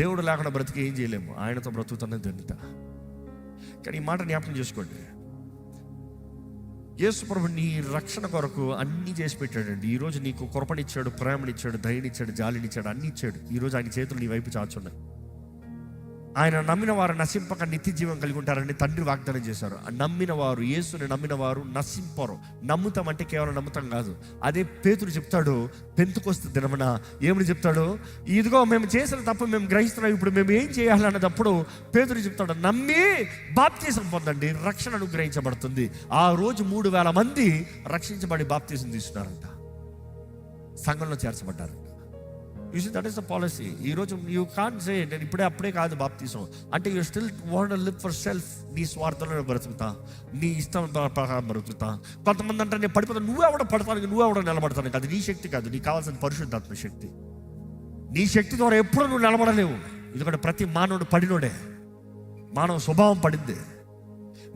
దేవుడు లేకుండా బ్రతికి ఏం చేయలేము, ఆయనతో బ్రతుకుతానే ధన్యత. కానీ ఈ మాట జ్ఞాపకం చేసుకోండి, యేసు ప్రభు నీ రక్షణ కొరకు అన్నీ చేసి పెట్టాడండి. ఈరోజు నీకు కృపనిచ్చాడు, ప్రేమనిచ్చాడు, దయనిచ్చాడు, జాలినిచ్చాడు, అన్నీ ఇచ్చాడు. ఈరోజు ఆయన చేతులు నీ వైపు చాచున్నాయి. ఆయన నమ్మిన వారు నశింపక నిత్య జీవం కలిగి ఉంటారని తండ్రి వాగ్దానం చేశారు. నమ్మిన వారు, యేసుని నమ్మిన వారు నశింపరు. నమ్ముతాం అంటే కేవలం నమ్ముతాం కాదు. అదే పేతురు చెప్తాడు పెంతెకొస్తు దినమున, ఏమని చెప్తాడు? ఇదిగో మేము చేసిన తప్పు మేము గ్రహిస్తున్నాం, ఇప్పుడు మేము ఏం చేయాలి అన్నదప్పుడు పేతురు చెప్తాడు, నమ్మి బాప్తీసం పొందండి, రక్షణ అనుగ్రహించబడుతుంది. ఆ రోజు 3,000 మంది రక్షించబడి బాప్తీసం తీసుకున్నారంట, సంఘంలో చేర్చబడ్డారు. You see that is the policy. ఈరోజు యూ కాంట్ సే నేను అప్పుడే కాదు బాప్తీసం అంటే, you still want live for self. నీ స్వార్థంలో బ్రతుకుతా, నీ ఇష్టం ప్రకారం బ్రతుకుతా. కొంతమంది అంటే నేను పడిపోతాను, నువ్వెవడ పడతాను, నువ్వెవడ నిలబడతాను. అది నీ శక్తి కాదు, నీకు కావాల్సిన పరిశుద్ధాత్మ శక్తి. నీ శక్తి ద్వారా ఎప్పుడు నువ్వు నిలబడలేవు. ఎందుకంటే ప్రతి మానవుడు పడినోడే, మానవ స్వభావం పడింది.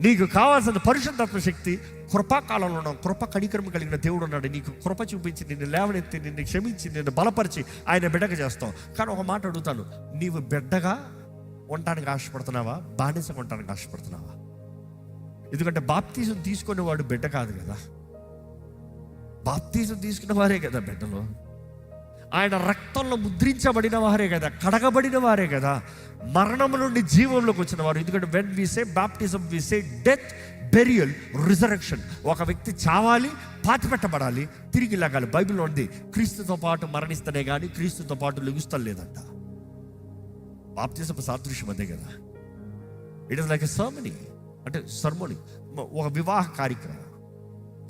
నీకు కావాల్సిన పరిశుద్ధాత్మ శక్తి కృపాకాలంలో ఉన్నావు. కృప కనికరం కలిగిన దేవుడు ఉన్నాడు. నీకు కృప చూపించి నిన్ను లేవనెత్తి, నిన్ను క్షమించి, నిన్ను బలపరిచి ఆయన బిడ్డగా చేస్తావు. కానీ ఒక మాట అడుగుతాను, నీవు బిడ్డగా ఉండటానికి ఆశపడుతున్నావా, బానిసగా ఉండటానికి ఆశపడుతున్నావా? ఎందుకంటే బాప్తీసం తీసుకునే వాడు బిడ్డ కాదు కదా, బాప్తీసం తీసుకున్న వారే కదా బిడ్డలు. ఆయన రక్తంలో ముద్రించబడిన వారే కదా, కడగబడిన వారే కదా, మరణం నుండి జీవంలోకి వచ్చిన వారు. ఎందుకంటే when we say baptism we say death, burial, resurrection. ఒక వ్యక్తి చావాలి, పాతిపెట్టబడాలి, తిరిగి లేగాలి. బైబిల్లో ఉంది, క్రీస్తుతో పాటు మరణిస్తేనే కానీ క్రీస్తుతో పాటు లెగుస్తాం లేదంట. బాప్తిజం సాదృశ్యం అదే కదా. It is like a ceremony, అంటే సర్మనీ, ఒక వివాహ కార్యక్రమం.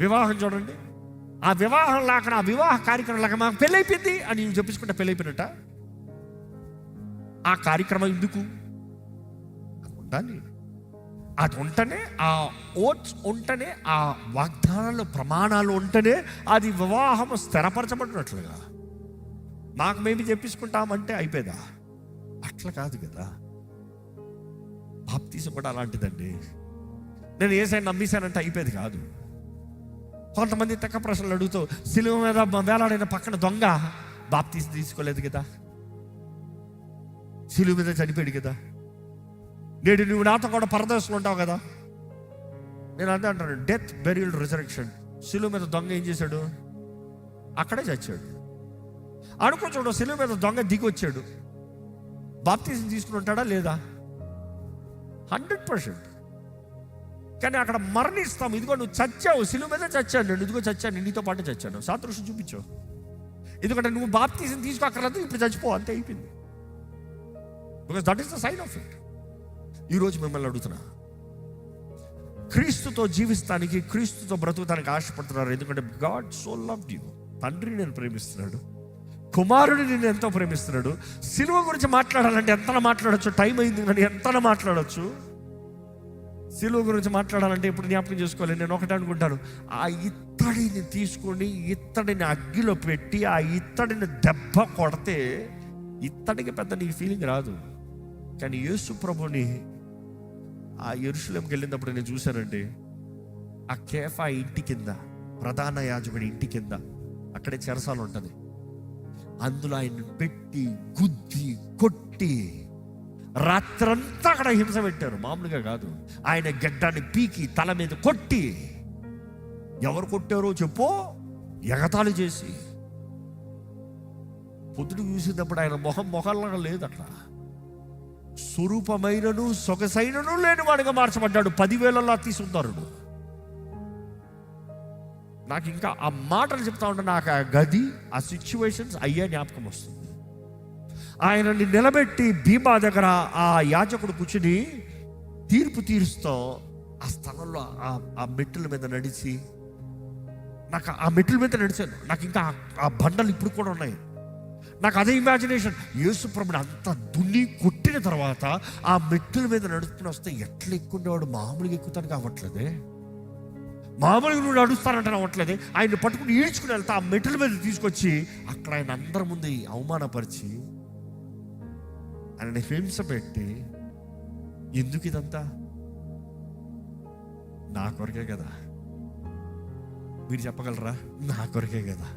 వివాహం చూడండి, ఆ వివాహం లాగా, ఆ వివాహ కార్యక్రమం లాగా మాకు పెళ్ళైపోయింది అని నువ్వు చెప్పించుకుంటే పెళ్ళైపోయినట్ట. ఆ కార్యక్రమం ఎందుకు? అది ఉండాలి. అది ఉంటేనే, ఆ ఓట్స్ ఉంటేనే, ఆ వాగ్దానాలు ప్రమాణాలు ఉంటేనే అది వివాహం స్థిరపరచబడినట్లుగా. మాకు మేము చెప్పించుకుంటామంటే అయిపోయేదా? అట్లా కాదు కదా. బాప్తీసం కూడా అలాంటిదండి. నేను ఏసైనా నమ్మేశానంటే అయిపోయేది కాదు. కొంతమంది తెక్క ప్రశ్నలు అడుగుతూ, సిలువ మీద వేలాడిన పక్కన దొంగ బాప్తీసం తీసుకోలేదు కదా, సిలువ మీద చనిపోయాడు కదా, నేడు నువ్వు నాతో కూడా పరదేశంలో ఉంటావు కదా. నేను అదే అంటాను, డెత్, బెరియల్, రిజరెక్షన్. సిలువ మీద దొంగ ఏం చేశాడు? అక్కడే చచ్చాడు. అనుకో చూడు, సిలువ మీద దొంగ దిగి వచ్చాడు, బాప్తీసం తీసుకుని ఉంటాడా లేదా? 100%. కానీ అక్కడ మరణిస్తాం. ఇదిగో నువ్వు చచ్చావు, సిలువ మీద చచ్చాను, నేను ఇదిగో చచ్చాను, నీతో పాటు చచ్చాను, సాదృశ్యం చూపించావు. ఎందుకంటే నువ్వు బాప్తీసం తీసుకోక్కర్లేదు, ఇప్పుడు చచ్చిపో, అంతే అయిపోయింది. Because that is the sign of it. ఈరోజు మిమ్మల్ని అడుగుతున్నా, క్రీస్తుతో జీవిస్తానికి, క్రీస్తుతో బ్రతుకుతానికి ఆశపడుతున్నారు. ఎందుకంటే గాడ్ సో లవ్డ్ యూ. తండ్రి నేను ప్రేమిస్తున్నాడు, కుమారుడు నిన్ను ఎంతో ప్రేమిస్తున్నాడు. సిలువ గురించి మాట్లాడాలంటే ఎంత మాట్లాడచ్చు, టైం అయింది కానీ ఎంత మాట్లాడచ్చు. సిలువ గురించి మాట్లాడాలంటే ఇప్పుడు జ్ఞాపకం చేసుకోవాలి. నేను ఒకటే అనుకుంటాను, ఆ ఇత్తడిని తీసుకొని ఇత్తడిని అగ్గిలో పెట్టి ఆ ఇత్తడిని దెబ్బ కొడితే ఇత్తడికి పెద్ద నీకు ఫీలింగ్ రాదు. కానీ యేసు ప్రభుని ఆ యెరూషలేముకి వెళ్ళినప్పుడు నేను చూశానండి, ఆ కేఫా ఇంటి కింద, ప్రధాన యాజకుడి ఇంటి కింద, అక్కడే చెరసాల ఉంటుంది, అందులో ఆయన పెట్టి గుద్ది కొట్టి రాత్రంతా అక్కడ హింస పెట్టారు. మామూలుగా కాదు, ఆయన గడ్డాన్ని పీకి తల మీద కొట్టి, ఎవరు కొట్టారో చెప్పు, ఎగతాళి చేసి. పొద్దుడు చూసినప్పుడు ఆయన మొహంలాగా లేదు, అట్లా స్వరూపమైనను సొగసైనను లేని వాడిగా మార్చబడ్డాడు. 10,000లా తీసుకున్నారు. నాకు ఇంకా ఆ మాటలు చెప్తా ఉంటే నాకు ఆ గది, ఆ సిచ్యువేషన్స్ అయ్యే జ్ఞాపకం వస్తుంది. ఆయనని నిలబెట్టి బీమా దగ్గర ఆ యాజకుడు కూర్చుని తీర్పు తీరుస్తూ ఆ స్థలంలో ఆ మెట్టుల మీద నడిచి, నాకు ఆ మెట్టుల మీద నడిచాను. నాకు ఇంకా ఆ బండలు ఇప్పుడు కూడా ఉన్నాయి. నాకు అదే ఇమాజినేషన్, యేసు ప్రభుని అంత దున్ని కొట్టిన తర్వాత ఆ మెట్టుల మీద నడుచుకుని వస్తే ఎట్లా ఎక్కుండేవాడు. మామూలుగా ఎక్కుతానికి అవ్వట్లేదే, మామూలుగా నువ్వు నడుస్తానంటే అవ్వట్లేదే. ఆయన పట్టుకుని ఈడ్చుకుని వెళ్తా ఆ మెట్టుల మీద తీసుకొచ్చి అక్కడ ఆయన అందరి ముందు అవమానపరిచి ఆయనని హింస పెట్టి, ఎందుకు ఇదంతా? నా కొరకే కదా. మీరు చెప్పగలరా? నా కొరకే కదా.